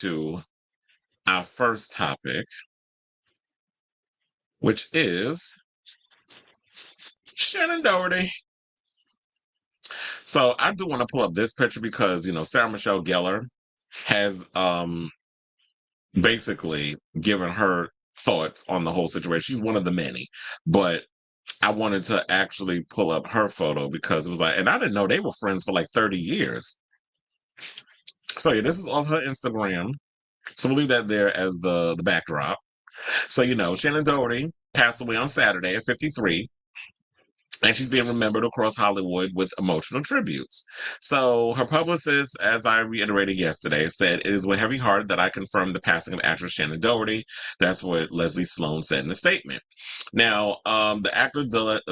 to our first topic, which is Shannen Doherty. So I do want to pull up this picture because, Sarah Michelle Gellar has basically given her thoughts on the whole situation. She's one of the many, but I wanted to actually pull up her photo because it was like, and I didn't know they were friends for like 30 years. So yeah, this is off her Instagram. So we'll leave that there as the backdrop. So, Shannen Doherty passed away on Saturday at 53. And she's being remembered across Hollywood with emotional tributes. So her publicist, as I reiterated yesterday, said, "It is with heavy heart that I confirm the passing of actress Shannen Doherty." That's what Leslie Sloan said in a statement. Now, the actor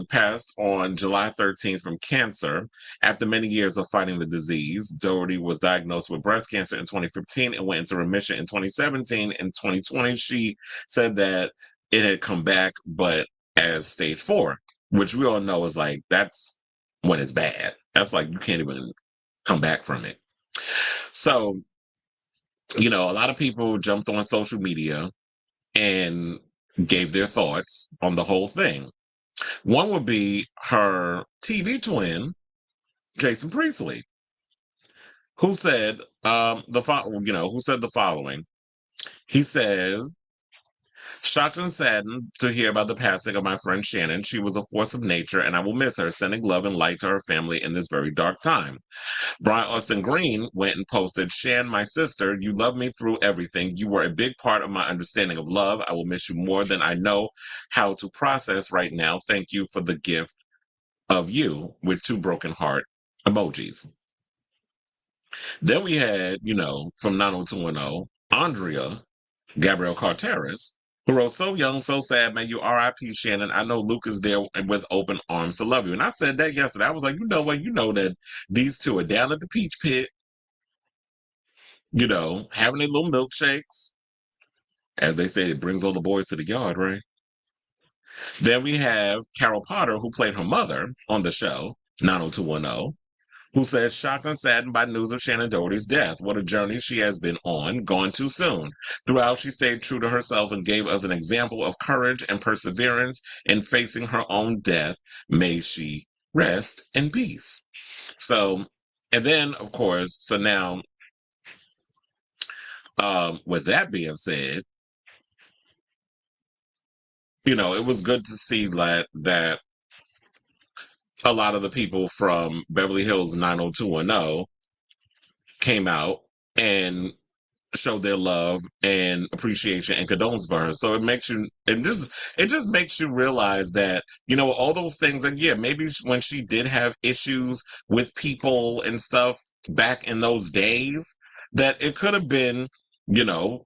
passed on July 13th from cancer. After many years of fighting the disease, Doherty was diagnosed with breast cancer in 2015 and went into remission in 2017. In 2020, she said that it had come back, but as stage 4. Which we all know is like, that's when it's bad. That's like, you can't even come back from it. So, a lot of people jumped on social media and gave their thoughts on the whole thing. One would be her TV twin, Jason Priestley, who said who said the following. He says, "Shocked and saddened to hear about the passing of my friend Shannen. She was a force of nature, and I will miss her, sending love and light to her family in this very dark time." Brian Austin Green went and posted, "Shan, my sister, you loved me through everything. You were a big part of my understanding of love. I will miss you more than I know how to process right now. Thank you for the gift of you," with 2 broken heart emojis. Then we had, from 90210, Andrea Gabrielle Carteris, who wrote, "So young, so sad, man. You R.I.P. Shannen. I know Luke is there with open arms to love you." And I said that yesterday. I was like, you know what? You know that these two are down at the Peach Pit, having their little milkshakes. As they say, it brings all the boys to the yard, right? Then we have Carol Potter, who played her mother on the show, 90210, who says, "Shocked and saddened by news of Shannen Doherty's death. What a journey she has been on, gone too soon. Throughout, she stayed true to herself and gave us an example of courage and perseverance in facing her own death. May she rest in peace." So, and then, of course, so now, with that being said, it was good to see that a lot of the people from Beverly Hills 90210 came out and showed their love and appreciation and condolence for her. So it just makes you realize that, all those things. And yeah, maybe when she did have issues with people and stuff back in those days, that it could have been, you know,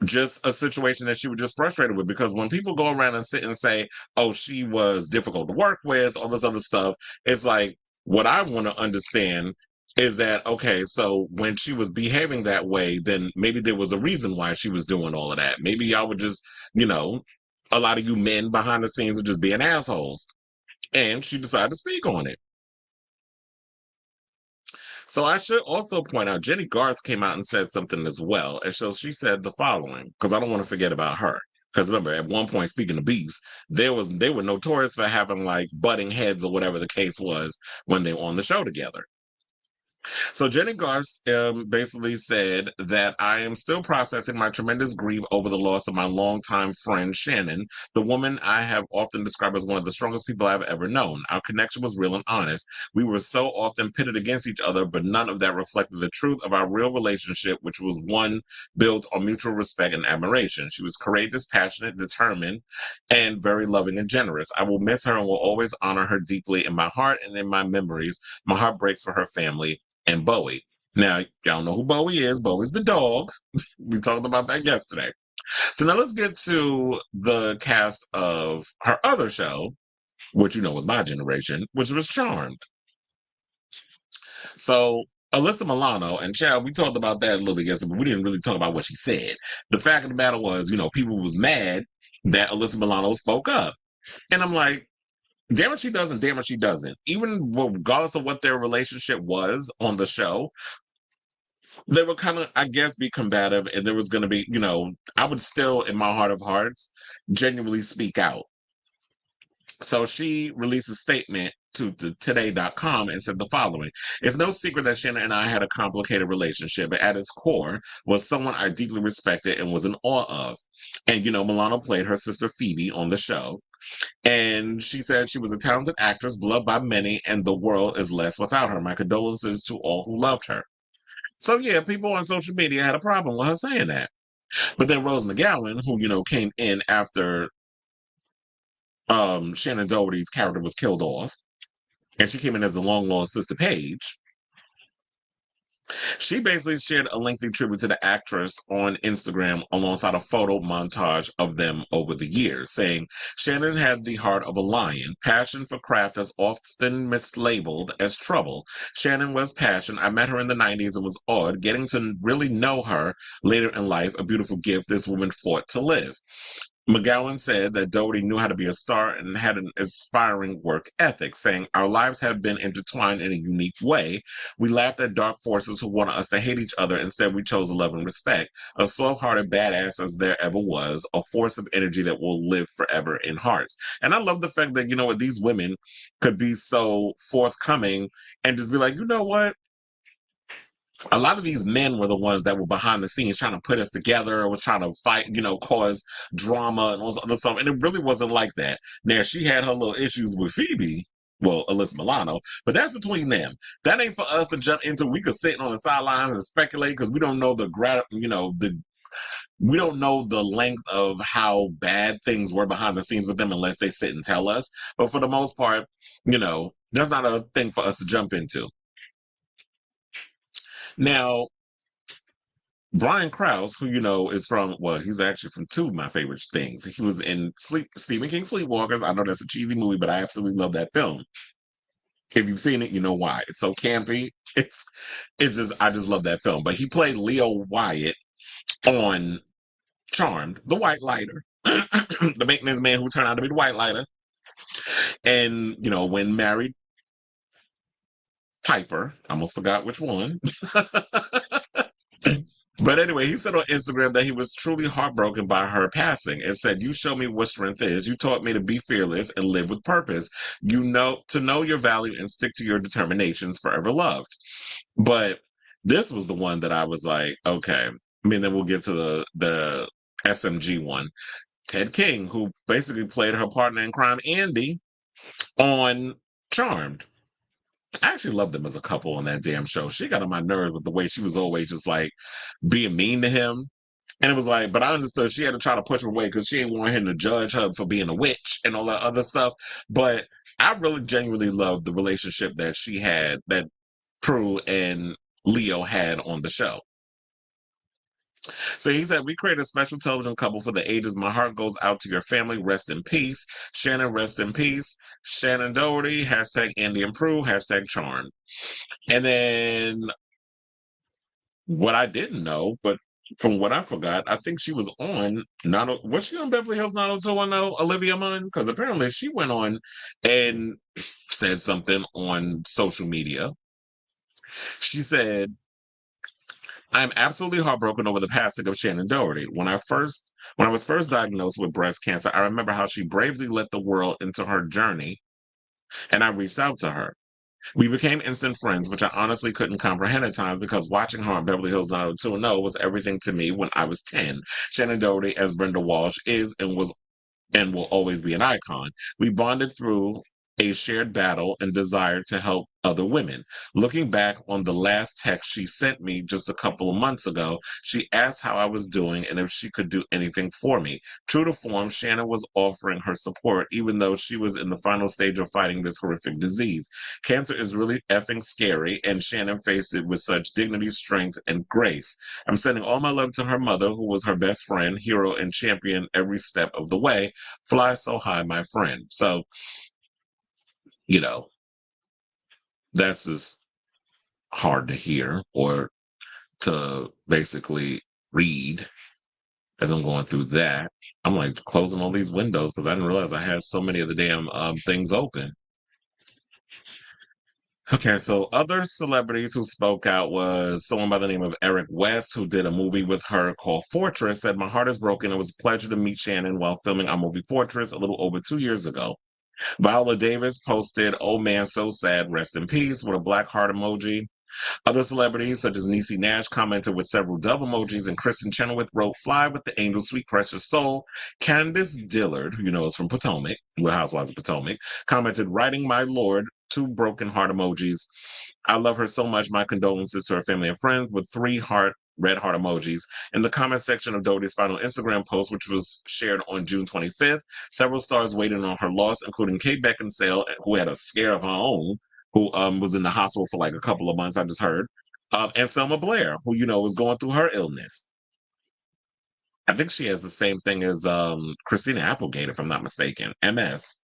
just a situation that she was just frustrated with. Because when people go around and sit and say, "Oh, she was difficult to work with," all this other stuff, it's like, what I want to understand is that, okay, so when she was behaving that way, then maybe there was a reason why she was doing all of that. Maybe y'all would just, a lot of you men behind the scenes were just being assholes. And she decided to speak on it. So I should also point out, Jenny Garth came out and said something as well. And so she said the following, because I don't want to forget about her. Because remember, at one point, speaking of beefs, they were notorious for having like butting heads or whatever the case was when they were on the show together. So Jenny Garth basically said that, "I am still processing my tremendous grief over the loss of my longtime friend Shannen, the woman I have often described as one of the strongest people I've ever known. Our connection was real and honest. We were so often pitted against each other, but none of that reflected the truth of our real relationship, which was one built on mutual respect and admiration. She was courageous, passionate, determined, and very loving and generous. I will miss her and will always honor her deeply in my heart and in my memories. My heart breaks for her family and Bowie." Now, y'all know who Bowie is. Bowie's the dog. We talked about that yesterday. So now let's get to the cast of her other show, which was my generation, which was Charmed. So Alyssa Milano and Chad, we talked about that a little bit yesterday, but we didn't really talk about what she said. The fact of the matter was, people was mad that Alyssa Milano spoke up. And I'm like, damn it, she doesn't. Damn it, she doesn't. Even regardless of what their relationship was on the show, they were kind of, I guess, be combative, and there was going to be, I would still, in my heart of hearts, genuinely speak out. So she released a statement to the today.com and said the following: It's no secret that Shannon and I had a complicated relationship, but at its core was someone I deeply respected and was in awe of. And, Milano played her sister Phoebe on the show. And she said she was a talented actress, beloved by many, and the world is less without her. My condolences to all who loved her. So, yeah, people on social media had a problem with her saying that. But then Rose McGowan, who, came in after Shannon Doherty's character was killed off, and she came in as the long lost sister Paige. She basically shared a lengthy tribute to the actress on Instagram alongside a photo montage of them over the years, saying Shannon had the heart of a lion, passion for craft is often mislabeled as trouble. Shannon was passion. I met her in the 90s and was awed. Getting to really know her later in life, a beautiful gift this woman fought to live. McGowan said that Doherty knew how to be a star and had an inspiring work ethic, saying, Our lives have been intertwined in a unique way. We laughed at dark forces who wanted us to hate each other. Instead, we chose love and respect. A soft-hearted badass as there ever was, a force of energy that will live forever in hearts. And I love the fact that, these women could be so forthcoming and just be like, you know what? A lot of these men were the ones that were behind the scenes trying to put us together or was trying to fight, cause drama and all this other stuff. And it really wasn't like that. Now, she had her little issues with Phoebe, well, Alyssa Milano, but that's between them. That ain't for us to jump into. We could sit on the sidelines and speculate because we don't know we don't know the length of how bad things were behind the scenes with them unless they sit and tell us. But for the most part, that's not a thing for us to jump into. Now, Brian Krause, who is from, well, he's actually from two of my favorite things. He was in Stephen King Sleepwalkers. I know that's a cheesy movie, but I absolutely love that film. If you've seen it, you know why. It's so campy. It's just I just love that film. But he played Leo Wyatt on Charmed, the White Lighter, the maintenance man who turned out to be the White Lighter, and when married Piper, I almost forgot which one. But anyway, he said on Instagram that he was truly heartbroken by her passing and said, You show me what strength is. You taught me to be fearless and live with purpose. To know your value and stick to your determinations, forever loved. But this was the one that I was like, okay. I mean, then we'll get to the SMG one. Ted King, who basically played her partner in crime, Andy, on Charmed. I actually loved them as a couple on that damn show. She got on my nerves with the way she was always just like being mean to him. And it was like, but I understood she had to try to push her away because she didn't want him to judge her for being a witch and all that other stuff. But I really genuinely loved the relationship that she had, that Prue and Leo had on the show. So he said, We created a special television couple for the ages. My heart goes out to your family. Rest in peace. Shannon, rest in peace. Shannon Doherty, hashtag Andy and Prue, hashtag Charm. And then what I didn't know, but from what I forgot, I think she was on was she on Beverly Hills 90210, Olivia Munn? Because apparently she went on and said something on social media. She said, I'm absolutely heartbroken over the passing of Shannon Doherty. When I was first diagnosed with breast cancer, I remember how she bravely let the world into her journey, and I reached out to her. We became instant friends, which I honestly couldn't comprehend at times because watching her on Beverly Hills 90210 was everything to me when I was 10. Shannon Doherty, as Brenda Walsh is and will always be an icon. We bonded through a shared battle and desire to help other women. Looking back on the last text she sent me just a couple of months ago, she asked how I was doing and if she could do anything for me. True to form, Shannon was offering her support even though she was in the final stage of fighting this horrific disease. Cancer is really effing scary, and Shannon faced it with such dignity, strength, and grace. I'm sending all my love to her mother, who was her best friend, hero, and champion every step of the way. Fly so high, my friend. So, you know, that's just hard to hear or to basically read as I'm going through that. I'm like closing all these windows because I didn't realize I had so many of the damn things open. Okay, so other celebrities who spoke out was someone by the name of Eric West, who did a movie with her called Fortress, said, "My heart is broken. It was a pleasure to meet Shannen while filming our movie Fortress a little over 2 years ago." Viola Davis posted, "Oh man, so sad, rest in peace," with a black heart emoji. Other celebrities, such as Niecy Nash, commented with several dove emojis, and Kristen Chenoweth wrote, "Fly with the angel, sweet precious soul." Candace Dillard, who you know is from Potomac, Real Housewives of Potomac, commented, "Writing my lord," two broken heart emojis. "I love her so much. My condolences to her family and friends," with three red heart emojis. In the comment section of Doherty's final Instagram post, which was shared on June 25th, several stars waited on her loss, including Kate Beckinsale, who had a scare of her own, who was in the hospital for like a couple of months, I just heard, and Selma Blair, who, you know, was going through her illness. I think she has the same thing as Christina Applegate, if I'm not mistaken, MS.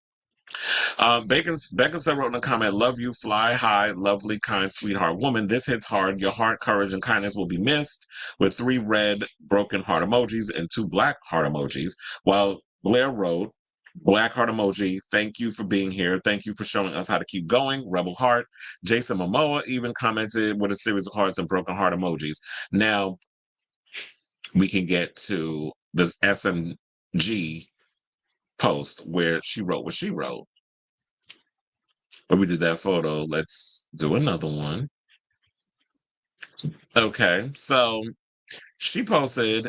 Beckinsale wrote in a comment, "Love you, fly high, lovely, kind, sweetheart woman. This hits hard. Your heart, courage, and kindness will be missed," with three red broken heart emojis and two black heart emojis. While Blair wrote, "Black heart emoji, thank you for being here. Thank you for showing us how to keep going. Rebel heart." Jason Momoa even commented with a series of hearts and broken heart emojis. Now we can get to this SMG post where she wrote what she wrote. But we did that photo. Let's do another one. Okay, so she posted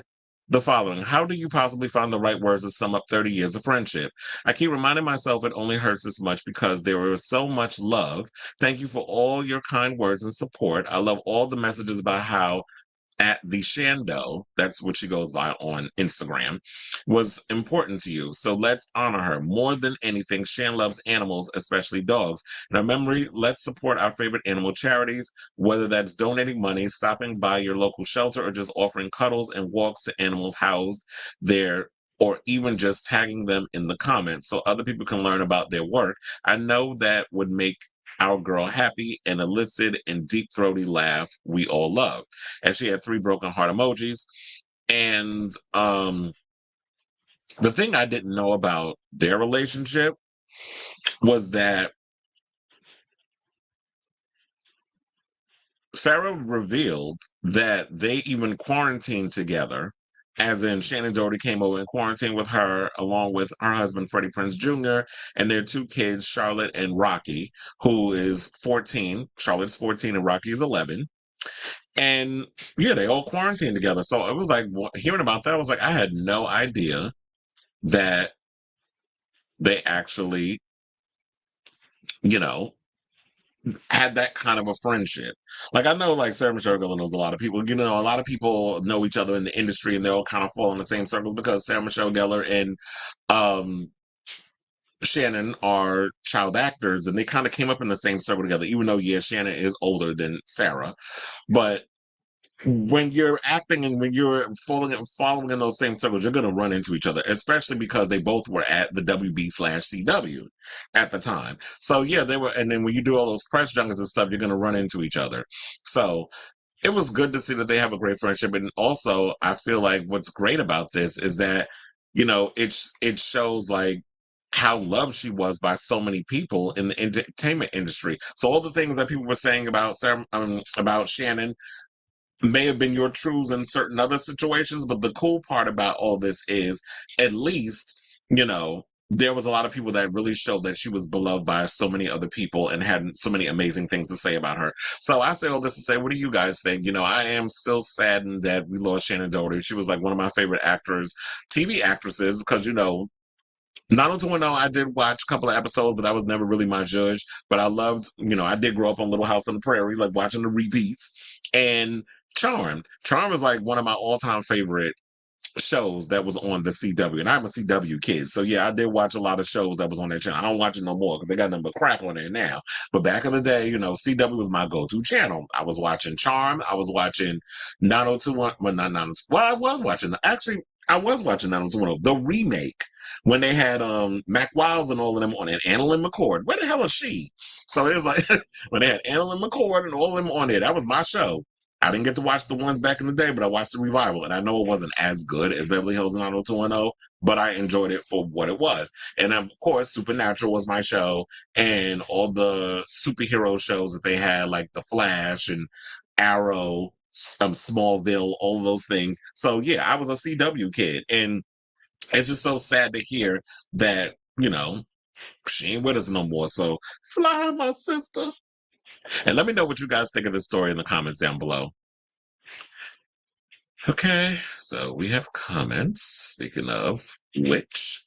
the following: "How do you possibly find the right words to sum up 30 years of friendship? I keep reminding myself it only hurts this much because there was so much love. Thank you for all your kind words and support. I love all the messages about how at the Shando," that's what she goes by on Instagram, "was important to you. So let's honor her. More than anything, Shan loves animals, especially dogs. In our memory, let's support our favorite animal charities, whether that's donating money, stopping by your local shelter, or just offering cuddles and walks to animals housed there, or even just tagging them in the comments so other people can learn about their work. I know that would make our girl happy and elicit and deep throaty laugh we all love." And she had three broken heart emojis. And the thing I didn't know about their relationship was that Sarah revealed that they even quarantined together, as in Shannon Doherty came over and quarantined with her, along with her husband, Freddie Prinze Jr., and their two kids, Charlotte and Rocky, who is 14. Charlotte's 14 and Rocky is 11. And yeah, they all quarantined together. So it was like hearing about that, I was like, I had no idea that they actually, you know, had that kind of a friendship. Like I know, like Sarah Michelle Gellar knows a lot of people. You know, a lot of people know each other in the industry, and they all kind of fall in the same circles because Sarah Michelle Gellar and um, Shannen are child actors, and they kind of came up in the same circle together. Even though, yeah, Shannen is older than Sarah, but when you're acting and when you're following in those same circles, you're going to run into each other, especially because they both were at the WB/CW at the time. So yeah, they were. And then when you do all those press junkets and stuff, you're going to run into each other. So it was good to see that they have a great friendship. And also, I feel like what's great about this is that, you know, it shows like how loved she was by so many people in the entertainment industry. So all the things that people were saying about about Shannen may have been your truths in certain other situations, but the cool part about all this is at least, you know, there was a lot of people that really showed that she was beloved by so many other people and had so many amazing things to say about her. So I say all this to say, what do you guys think? You know, I am still saddened that we lost Shannon Doherty. She was like one of my favorite actors, TV actresses, because, you know, 90210, I did watch a couple of episodes, but that was never really my judge. But I loved, you know, I did grow up on Little House on the Prairie, like watching the repeats. And Charmed. Charmed is like one of my all-time favorite shows that was on the CW. And I'm a CW kid. So yeah, I did watch a lot of shows that was on that channel. I don't watch it no more because they got nothing but crap on there now. But back in the day, you know, CW was my go-to channel. I was watching Charm. I was watching 90210. Well, not 902. Well, I was watching. Actually, I was watching 90210, the remake, when they had Mac Wiles and all of them on it, Annalyn McCord. Where the hell is she? So it was like when they had Annalyn McCord and all of them on it. That was my show. I didn't get to watch the ones back in the day, but I watched the revival, and I know it wasn't as good as Beverly Hills 90210, but I enjoyed it for what it was. And of course, Supernatural was my show, and all the superhero shows that they had, like The Flash and Arrow, Smallville, all of those things. So yeah, I was a CW kid, and it's just so sad to hear that, she ain't with us no more. So fly, my sister. And let me know what you guys think of this story in the comments down below. Okay, so we have comments. Speaking of which,